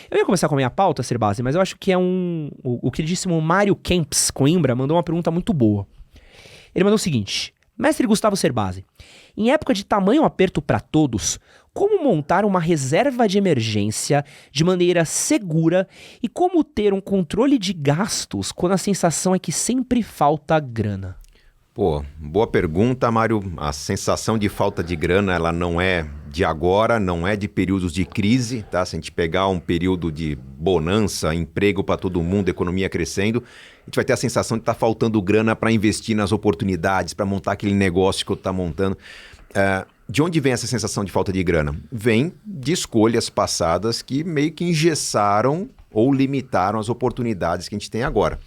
Eu ia começar com a minha pauta, Serbasi, mas eu acho que é o queridíssimo Mário Kempis Coimbra mandou uma pergunta muito boa. Ele mandou o seguinte: Mestre Gustavo Serbasi, em época de tamanho aperto para todos, como montar uma reserva de emergência de maneira segura e como ter um controle de gastos quando a sensação é que sempre falta grana? Pô, boa pergunta, Mário. A sensação de falta de grana, ela não é de agora, não é de períodos de crise, tá? Se a gente pegar um período de bonança, emprego para todo mundo, economia crescendo, a gente vai ter a sensação de estar faltando grana para investir nas oportunidades, para montar aquele negócio que eu estou montando. De onde vem essa sensação de falta de grana? Vem de escolhas passadas que meio que engessaram ou limitaram as oportunidades que a gente tem agora.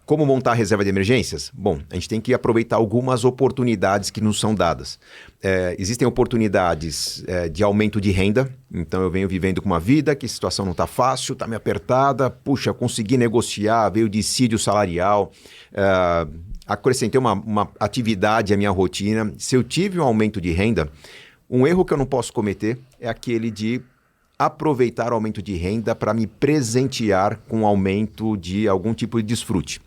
Como montar a reserva de emergências? Bom, a gente tem que aproveitar algumas oportunidades que nos são dadas. Existem oportunidades de aumento de renda, então eu venho vivendo com uma vida que a situação não está fácil, está meio apertada, puxa, consegui negociar, veio dissídio salarial, acrescentei uma atividade à minha rotina. Se eu tive um aumento de renda, um erro que eu não posso cometer é aquele de aproveitar o aumento de renda para me presentear com aumento de algum tipo de desfrute.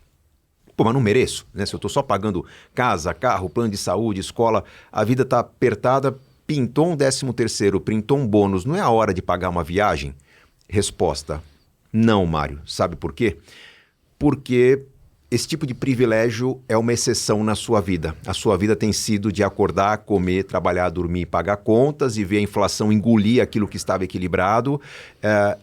Pô, mas não mereço, né? Se eu estou só pagando casa, carro, plano de saúde, escola, a vida está apertada, pintou um 13º, pintou um bônus, não é a hora de pagar uma viagem? Resposta: não, Mário. Sabe por quê? Porque esse tipo de privilégio é uma exceção na sua vida. A sua vida tem sido de acordar, comer, trabalhar, dormir, pagar contas e ver a inflação engolir aquilo que estava equilibrado.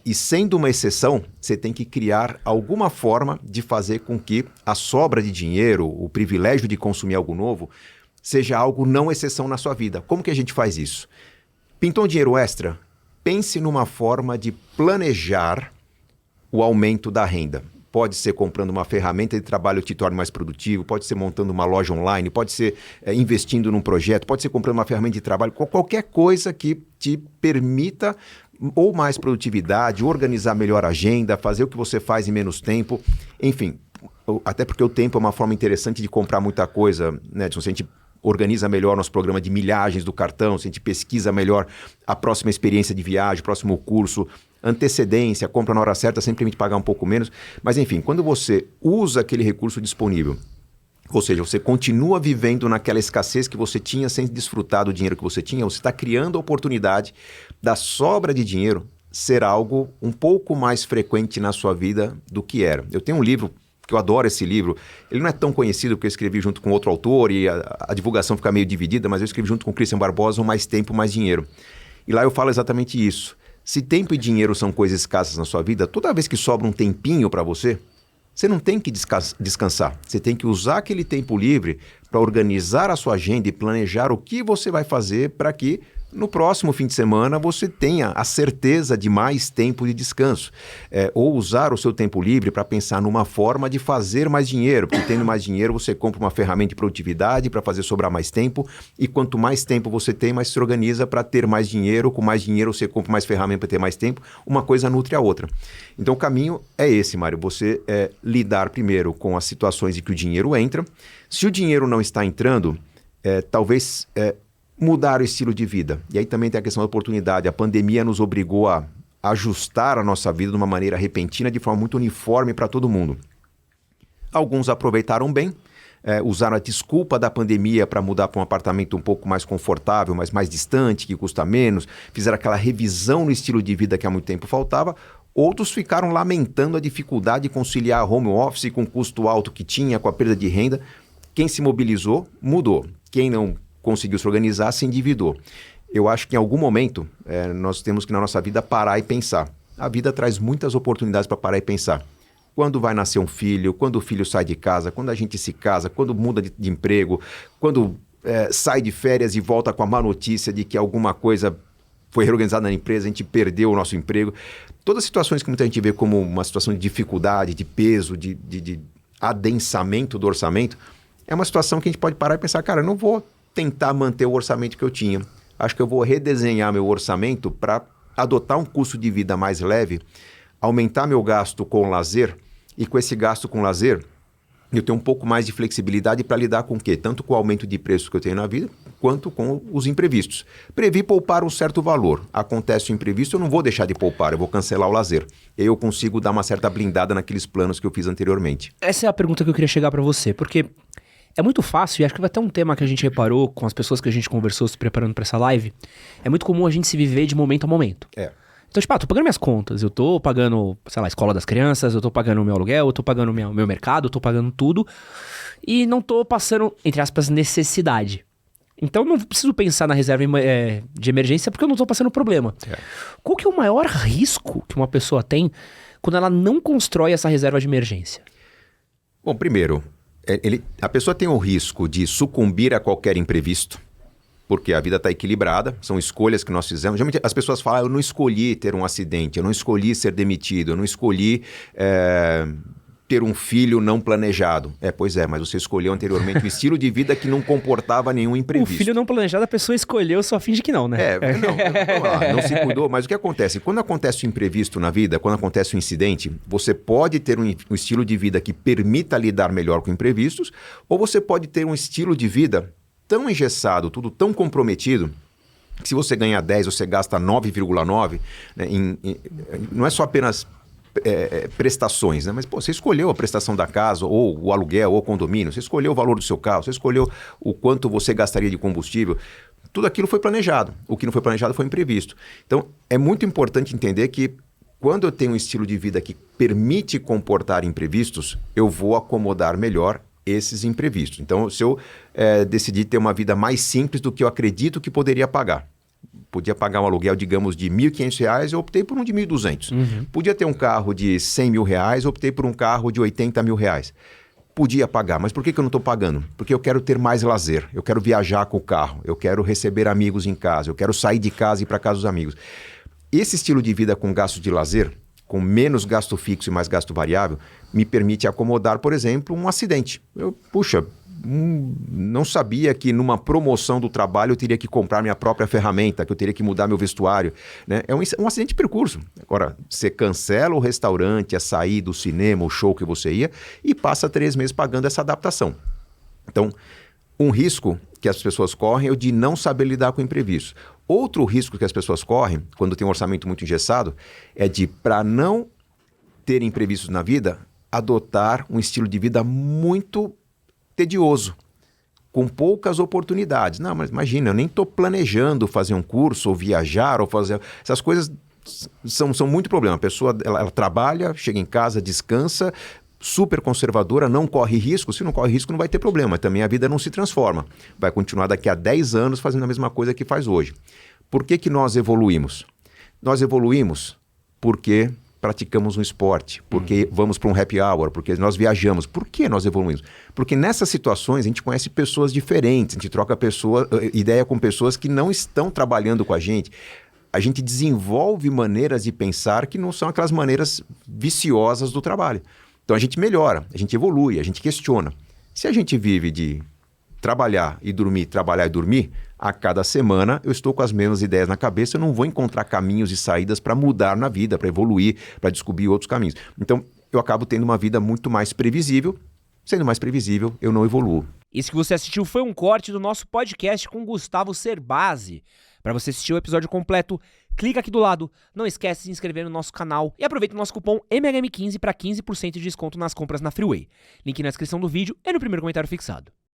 E sendo uma exceção, você tem que criar alguma forma de fazer com que a sobra de dinheiro, o privilégio de consumir algo novo, seja algo não exceção na sua vida. Como que a gente faz isso? Pintou um dinheiro extra? Pense numa forma de planejar o aumento da renda. Pode ser comprando uma ferramenta de trabalho que te torne mais produtivo, pode ser montando uma loja online, pode ser investindo num projeto, pode ser comprando uma ferramenta de trabalho, qualquer coisa que te permita ou mais produtividade, organizar melhor a agenda, fazer o que você faz em menos tempo, enfim, até porque o tempo é uma forma interessante de comprar muita coisa, né? Se a gente organiza melhor nosso programa de milhagens do cartão, se a gente pesquisa melhor a próxima experiência de viagem, o próximo curso, antecedência, compra na hora certa, sempre permite pagar um pouco menos. Mas enfim, quando você usa aquele recurso disponível, ou seja, você continua vivendo naquela escassez que você tinha sem desfrutar do dinheiro que você tinha, você está criando a oportunidade da sobra de dinheiro ser algo um pouco mais frequente na sua vida do que era. Eu tenho um livro que eu adoro esse livro, ele não é tão conhecido porque eu escrevi junto com outro autor e a divulgação fica meio dividida, mas eu escrevi junto com o Christian Barbosa o Mais Tempo, Mais Dinheiro. E lá eu falo exatamente isso. Se tempo e dinheiro são coisas escassas na sua vida, toda vez que sobra um tempinho para você, você não tem que descansar. Você tem que usar aquele tempo livre para organizar a sua agenda e planejar o que você vai fazer para que no próximo fim de semana você tenha a certeza de mais tempo de descanso. Ou usar o seu tempo livre para pensar numa forma de fazer mais dinheiro, porque tendo mais dinheiro você compra uma ferramenta de produtividade para fazer sobrar mais tempo, e quanto mais tempo você tem, mais se organiza para ter mais dinheiro, com mais dinheiro você compra mais ferramenta para ter mais tempo, uma coisa nutre a outra. Então o caminho é esse, Mário, você lidar primeiro com as situações em que o dinheiro entra. Se o dinheiro não está entrando, talvez mudar o estilo de vida. E aí também tem a questão da oportunidade. A pandemia nos obrigou a ajustar a nossa vida de uma maneira repentina, de forma muito uniforme para todo mundo. Alguns aproveitaram bem, usaram a desculpa da pandemia para mudar para um apartamento um pouco mais confortável, mas mais distante, que custa menos, fizeram aquela revisão no estilo de vida que há muito tempo faltava. Outros ficaram lamentando a dificuldade de conciliar home office com o custo alto que tinha, com a perda de renda. Quem se mobilizou, mudou. Quem não conseguiu se organizar, se endividou. Eu acho que em algum momento nós temos que na nossa vida parar e pensar. A vida traz muitas oportunidades para parar e pensar. Quando vai nascer um filho, quando o filho sai de casa, quando a gente se casa, quando muda de emprego, quando sai de férias e volta com a má notícia de que alguma coisa foi reorganizada na empresa, a gente perdeu o nosso emprego. Todas as situações que muita gente vê como uma situação de dificuldade, de peso, de adensamento do orçamento, é uma situação que a gente pode parar e pensar, cara, eu não vou tentar manter o orçamento que eu tinha. Acho que eu vou redesenhar meu orçamento para adotar um custo de vida mais leve, aumentar meu gasto com lazer e com esse gasto com lazer eu tenho um pouco mais de flexibilidade para lidar com o quê? Tanto com o aumento de preço que eu tenho na vida, quanto com os imprevistos. Previ poupar um certo valor. Acontece o imprevisto, eu não vou deixar de poupar, eu vou cancelar o lazer. Eu consigo dar uma certa blindada naqueles planos que eu fiz anteriormente. Essa é a pergunta que eu queria chegar para você, porque é muito fácil, e acho que vai até um tema que a gente reparou com as pessoas que a gente conversou se preparando para essa live, é muito comum a gente se viver de momento a momento. Então, tipo, tô pagando minhas contas, eu tô pagando, sei lá, a escola das crianças, eu tô pagando o meu aluguel, eu tô pagando o meu mercado, eu tô pagando tudo, e não tô passando, entre aspas, necessidade. Então, não preciso pensar na reserva de emergência porque eu não tô passando problema. Qual que é o maior risco que uma pessoa tem quando ela não constrói essa reserva de emergência? Bom, primeiro, a pessoa tem o risco de sucumbir a qualquer imprevisto, porque a vida está equilibrada, são escolhas que nós fizemos. Geralmente as pessoas falam, eu não escolhi ter um acidente, eu não escolhi ser demitido, eu não escolhi ter um filho não planejado. Pois é, mas você escolheu anteriormente um estilo de vida que não comportava nenhum imprevisto. O filho não planejado, a pessoa escolheu, só finge que não, né? Não se cuidou. Mas o que acontece? Quando acontece um imprevisto na vida, quando acontece um incidente, você pode ter um estilo de vida que permita lidar melhor com imprevistos, ou você pode ter um estilo de vida tão engessado, tudo tão comprometido, que se você ganha 10, você gasta 9,9, né, não é só apenas prestações, né? Mas você escolheu a prestação da casa, ou o aluguel, ou o condomínio, você escolheu o valor do seu carro, você escolheu o quanto você gastaria de combustível, tudo aquilo foi planejado. O que não foi planejado foi imprevisto. Então, é muito importante entender que quando eu tenho um estilo de vida que permite comportar imprevistos, eu vou acomodar melhor esses imprevistos. Então, se eu decidir ter uma vida mais simples do que eu acredito que poderia pagar. Podia pagar um aluguel, digamos, de R$ 1.500, eu optei por um de R$ 1.200. Podia ter um carro de R$100 mil, eu optei por um carro de R$ 80 mil. Podia pagar, mas por que eu não estou pagando? Porque eu quero ter mais lazer, eu quero viajar com o carro, eu quero receber amigos em casa, eu quero sair de casa e ir para casa dos amigos. Esse estilo de vida com gasto de lazer, com menos gasto fixo e mais gasto variável, me permite acomodar, por exemplo, um acidente. Não sabia que numa promoção do trabalho eu teria que comprar minha própria ferramenta, que eu teria que mudar meu vestuário, né? É um acidente de percurso. Agora, você cancela o restaurante, a saída, o cinema, o show que você ia e passa 3 meses pagando essa adaptação. Então, um risco que as pessoas correm é o de não saber lidar com imprevistos. Outro risco que as pessoas correm, quando tem um orçamento muito engessado, é de, para não ter imprevistos na vida, adotar um estilo de vida muito tedioso, com poucas oportunidades. Não, mas imagina, eu nem estou planejando fazer um curso, ou viajar, ou fazer... Essas coisas são muito problema. A pessoa ela trabalha, chega em casa, descansa, super conservadora, não corre risco. Se não corre risco, não vai ter problema. Também a vida não se transforma. Vai continuar daqui a 10 anos fazendo a mesma coisa que faz hoje. Por que nós evoluímos? Nós evoluímos porque praticamos um esporte, porque vamos para um happy hour, porque nós viajamos. Por que nós evoluímos? Porque nessas situações a gente conhece pessoas diferentes, a gente troca ideia com pessoas que não estão trabalhando com a gente. A gente desenvolve maneiras de pensar que não são aquelas maneiras viciosas do trabalho. Então a gente melhora, a gente evolui, a gente questiona. Se a gente vive de trabalhar e dormir, a cada semana eu estou com as mesmas ideias na cabeça, eu não vou encontrar caminhos e saídas para mudar na vida, para evoluir, para descobrir outros caminhos. Então eu acabo tendo uma vida muito mais previsível. Sendo mais previsível, eu não evoluo. Isso que você assistiu foi um corte do nosso podcast com Gustavo Cerbasi. Para você assistir o episódio completo, clica aqui do lado. Não esquece de se inscrever no nosso canal e aproveita o nosso cupom MHM15 para 15% de desconto nas compras na Freeway. Link na descrição do vídeo e no primeiro comentário fixado.